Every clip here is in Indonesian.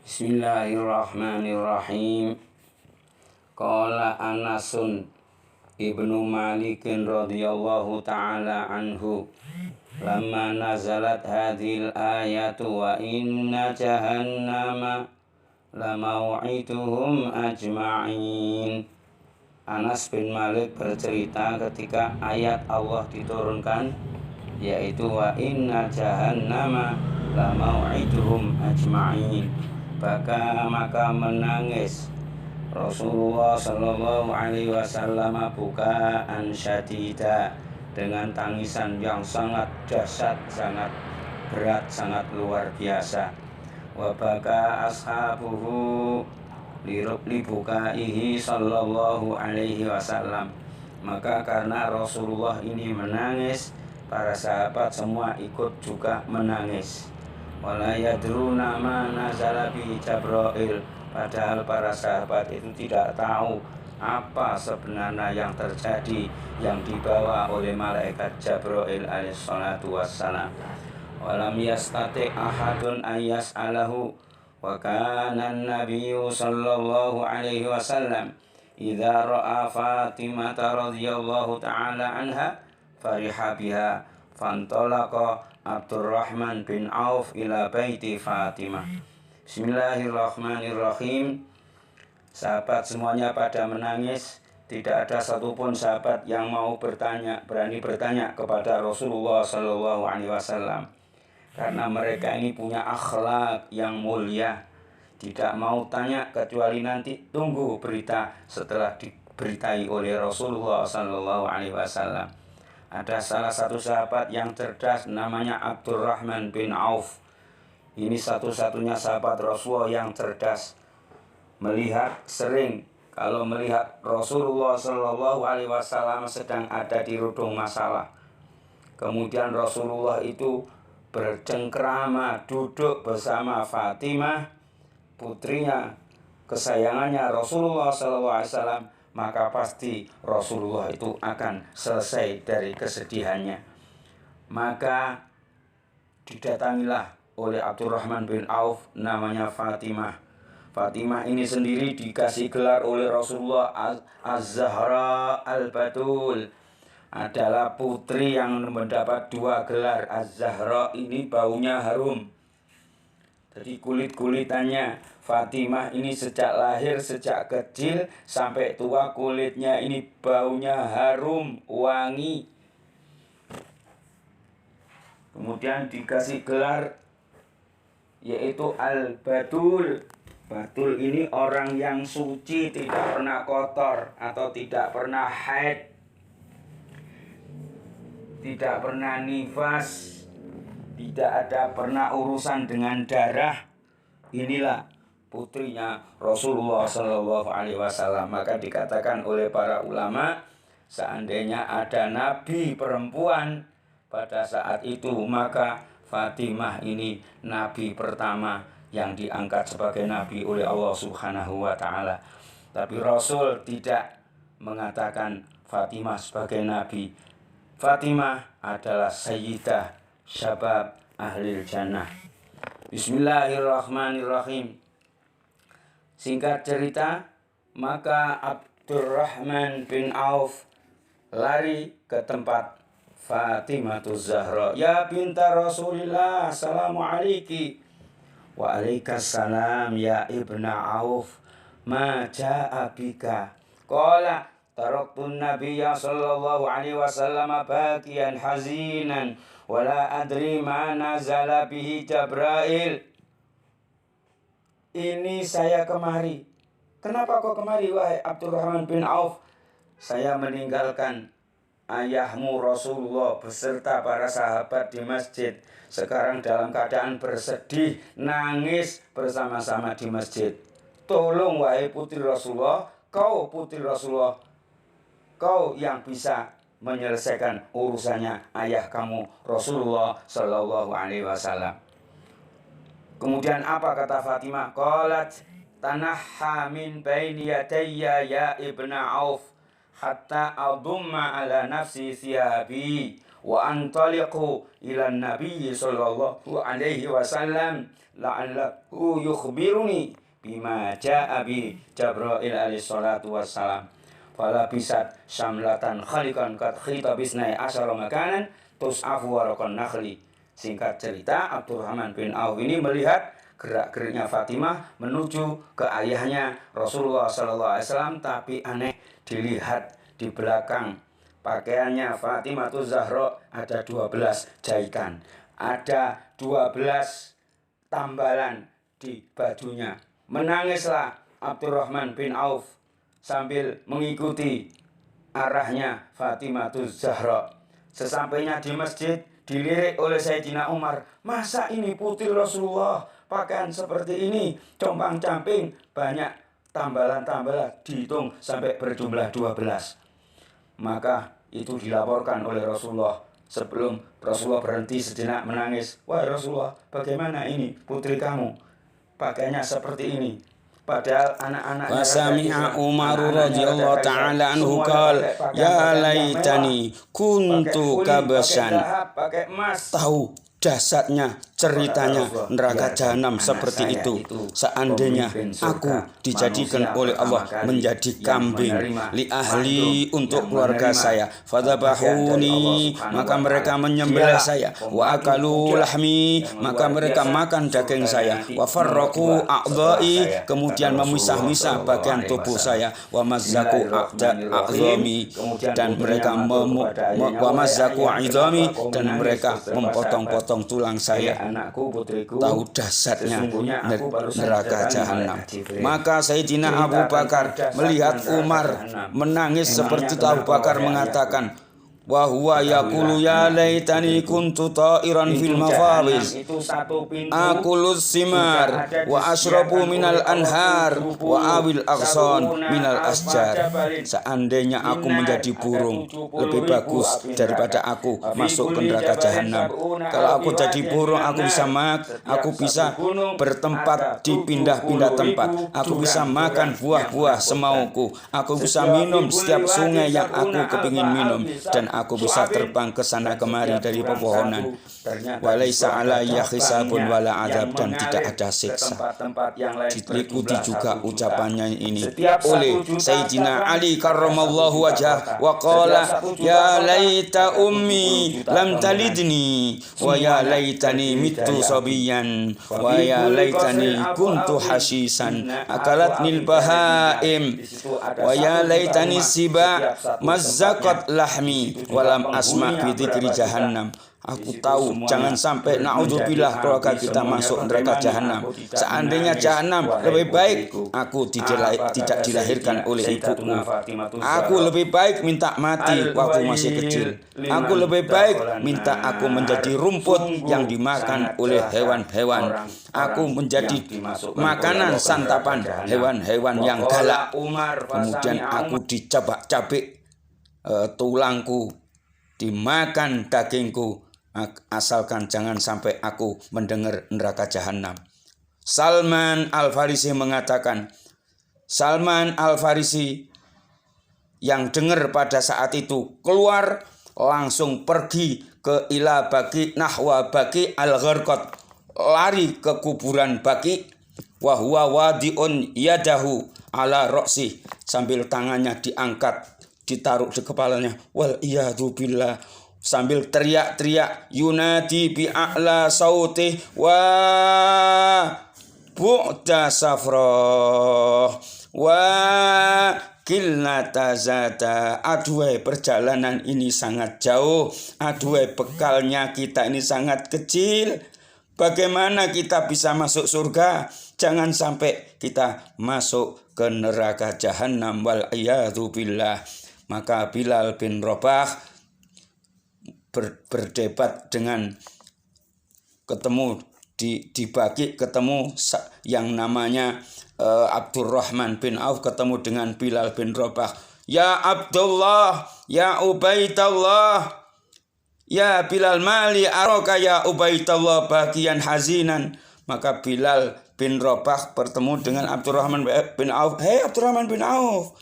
Bismillahirrahmanirrahim. Qala Anasun ibnu Malikin radhiyallahu ta'ala anhu, lamma nazalat hadhil ayatu wa inna jahannama lamau'ituhum ajma'in. Anas bin Malik bercerita ketika ayat Allah diturunkan, yaitu wa inna jahannama lamau'ituhum ajma'in. Maka menangis Rasulullah Shallallahu Alaihi Wasallam bukaan syadida, dengan tangisan yang sangat dahsyat, sangat berat, sangat luar biasa. Wa baka ashabuhu libukaihi Sallallahu Alaihi Wasallam. Maka karena Rasulullah ini menangis, para sahabat semua ikut juga menangis. Wala yadruna ma nazala bi Jibril, padahal para sahabat itu tidak tahu apa sebenarnya yang terjadi, yang dibawa oleh malaikat Jibril alaihissalatu wassalam. Walam yastati ahadun ayyas'alahu, wa kana an-nabiyyu sallallahu alaihi wasallam idza ra'a Fatimah radhiyallahu ta'ala anha fariha biha, fantalaqa Abdurrahman bin Auf ila baiti Fatimah. Bismillahirrahmanirrahim. Sahabat semuanya pada menangis. Tidak ada satupun sahabat yang mau berani bertanya kepada Rasulullah Shallallahu Alaihi Wasallam, karena mereka ini punya akhlak yang mulia. Tidak mau tanya kecuali nanti tunggu berita setelah diberitai oleh Rasulullah Shallallahu Alaihi Wasallam. Ada salah satu sahabat yang cerdas, namanya Abdurrahman bin Auf. Ini satu-satunya sahabat Rasulullah yang cerdas. Kalau melihat Rasulullah Shallallahu Alaihi Wasallam sedang ada di rudung masalah, kemudian Rasulullah itu bercengkrama duduk bersama Fatimah, putrinya kesayangannya Rasulullah Shallallahu Alaihi Wasallam, maka pasti Rasulullah itu akan selesai dari kesedihannya. Maka didatangilah oleh Abdurrahman bin Auf namanya Fatimah. Fatimah ini sendiri dikasih gelar oleh Rasulullah Az-Zahra Al-Batul, adalah putri yang mendapat 2 gelar. Az-Zahra ini baunya harum. Jadi kulit-kulitannya Fatimah ini sejak lahir, sejak kecil sampai tua, kulitnya ini baunya harum, wangi. Kemudian dikasih gelar yaitu Al-Batul. Batul ini orang yang suci, tidak pernah kotor atau tidak pernah haid, tidak pernah nifas, tidak ada pernah urusan dengan darah. Inilah putrinya Rasulullah Shallallahu Alaihi Wasallam. Maka dikatakan oleh para ulama, seandainya ada nabi perempuan pada saat itu, maka Fatimah ini nabi pertama yang diangkat sebagai nabi oleh Allah Subhanahu wa Ta'ala. Tapi Rasul tidak mengatakan Fatimah sebagai nabi. Fatimah adalah sayyidah syabab ahlil jannah. Bismillahirrahmanirrahim. Singkat cerita, maka Abdurrahman bin Auf lari ke tempat Fatimah Zahra. Ya binta Rasulillah, assalamu alaiki. Wa alaikassalam ya ibna Auf. Ma ja'a bika. Qala taraktun nabiyya sallallahu alaihi wasallam bakiyan hazinan wala adri ma nazala bihi Jibril. Ini saya kemari. Kenapa kau kemari wahai Abdurrahman bin Auf? Saya meninggalkan ayahmu Rasulullah beserta para sahabat di masjid. Sekarang dalam keadaan bersedih, nangis bersama-sama di masjid. Tolong wahai putri Rasulullah, kau putri Rasulullah, kau yang bisa menyelesaikan urusannya ayah kamu Rasulullah Shallallahu Alaihi Wasallam. Kemudian apa kata Fatimah? Qalat tanahha min baini yadayya ya ibna Auf hatta adumma ala nafsi thiyabi wa antaliqu ila nabi sallallahu alaihi wasallam la'allahu yukhbiruni bima ja'a bi Jibril alaihi salatu wassalam. Fala bisat syamlatan khalikan kat khita bisnai asyara makanan tus'afu waraqan nakhli. Singkat cerita, Abdurrahman bin Auf ini melihat gerak-geriknya Fatimah menuju ke ayahnya Rasulullah SAW, tapi aneh, dilihat di belakang pakaiannya Fatimah Zahra ada 12 jaikan, ada 12 tambalan di bajunya. Menangislah Abdurrahman bin Auf sambil mengikuti arahnya Fatimah Zahra. Sesampainya di masjid, dilirik oleh Sayyidina Umar, masa ini putri Rasulullah pakaian seperti ini, compang-camping, banyak tambalan-tambalan, dihitung sampai berjumlah 12. Maka itu dilaporkan oleh Rasulullah. Sebelum Rasulullah berhenti sejenak menangis, wahai Rasulullah, bagaimana ini putri kamu pakaiannya seperti ini? Padahal anak-anaknya Wasami'a Umar radhiyallahu ta'ala anhu qala ya laitani kuntu kabasan. Tahu dasarnya ceritanya neraka jahanam seperti itu. Seandainya aku dijadikan oleh Allah menjadi kambing li ahli untuk keluarga saya, fadzabahuni, maka mereka menyembelih saya, wa akalu lahmi, maka mereka makan daging saya, wa farraqu a'dha'i, kemudian memisah-misah bagian tubuh saya, wa mazzaku a'dhami, dan mereka wa mazzaku a'dhami, dan mereka memotong-potong tulang saya. Anakku, putriku, tahu dasarnya neraka jahanam. Maka Sayyidina Abu Bakar melihat Umar menangis seperti Abu Bakar mengatakan, wa huwa yaqulu ya laitani kuntu ta'iran fil mafawiz akulus simar wa ashrabu minal anhar wa awil aghsan minal asjar. Seandainya aku menjadi burung, lebih bagus daripada aku masuk ke neraka jahanam. Kalau aku jadi burung, aku bisa bertempat di pindah-pindah tempat, aku bisa makan buah-buah semauku, aku bisa minum setiap sungai yang aku kepingin minum, dan aku bisa terbang ke sana kemari dari pepohonan. Walaisa alayya hisabun wala adab, dan tidak ada siksa. Diikuti juga ucapannya ini oleh Sayyidina Ali karramallahu wajhah, wa qala ya laita ummi lam talidni wa ya laitani mittu sabiyan wa ya laitani kuntu hashisan akalatnil bahaim wa ya laitani siba mazzaqat lahmi walam asma bi dzikri jahannam. Aku tahu jangan sampai naudzubillah keluarga kita masuk neraka jahanam. Seandainya jahanam, lebih baik aku tidak dilahirkan oleh ibuku. Aku lebih baik minta mati waktu masih kecil. Aku lebih baik minta aku menjadi rumput yang dimakan oleh hewan-hewan. Aku menjadi makanan santapan hewan-hewan yang galak. Kemudian aku dicabik-cabik tulangku, dimakan dagingku, asalkan jangan sampai aku mendengar neraka jahanam. Salman Al-Farisi mengatakan, Salman Al-Farisi yang dengar pada saat itu keluar langsung pergi ke ila Baqi nahwa Baqi al-Gharqad, lari ke kuburan Baqi, wa huwa wadi'un yadahu ala ra'si, sambil tangannya diangkat ditaruh di kepalanya, wal iyadu billah, sambil teriak-teriak, yunadi bi'a'la sautih wa bu'da safrah wa kilnata zata. Aduhai perjalanan ini sangat jauh, aduhai bekalnya kita ini sangat kecil. Bagaimana kita bisa masuk surga? Jangan sampai kita masuk ke neraka jahanam, wal iyadu billah. Maka Bilal bin Rabah berdebat dengan ketemu di Baqi, ketemu yang namanya Abdurrahman bin Auf, ketemu dengan Bilal bin Rabah. Ya Abdullah, ya Ubaidallah, ya Bilal mali araka ya Ubaidallah bagian hazinan. Maka Bilal bin Rabah bertemu dengan Abdurrahman bin Auf. Hei Abdurrahman bin Auf,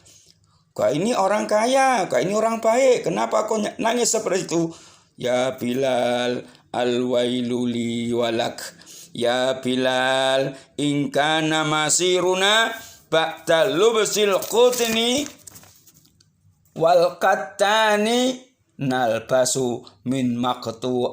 kau ini orang kaya, kau ini orang baik, kenapa kau nangis seperti itu? Ya Bilal, al-wailuli walak. Ya Bilal, in kana masiruna ba'da lubsil qutni wal qattani nalbasu min maqtu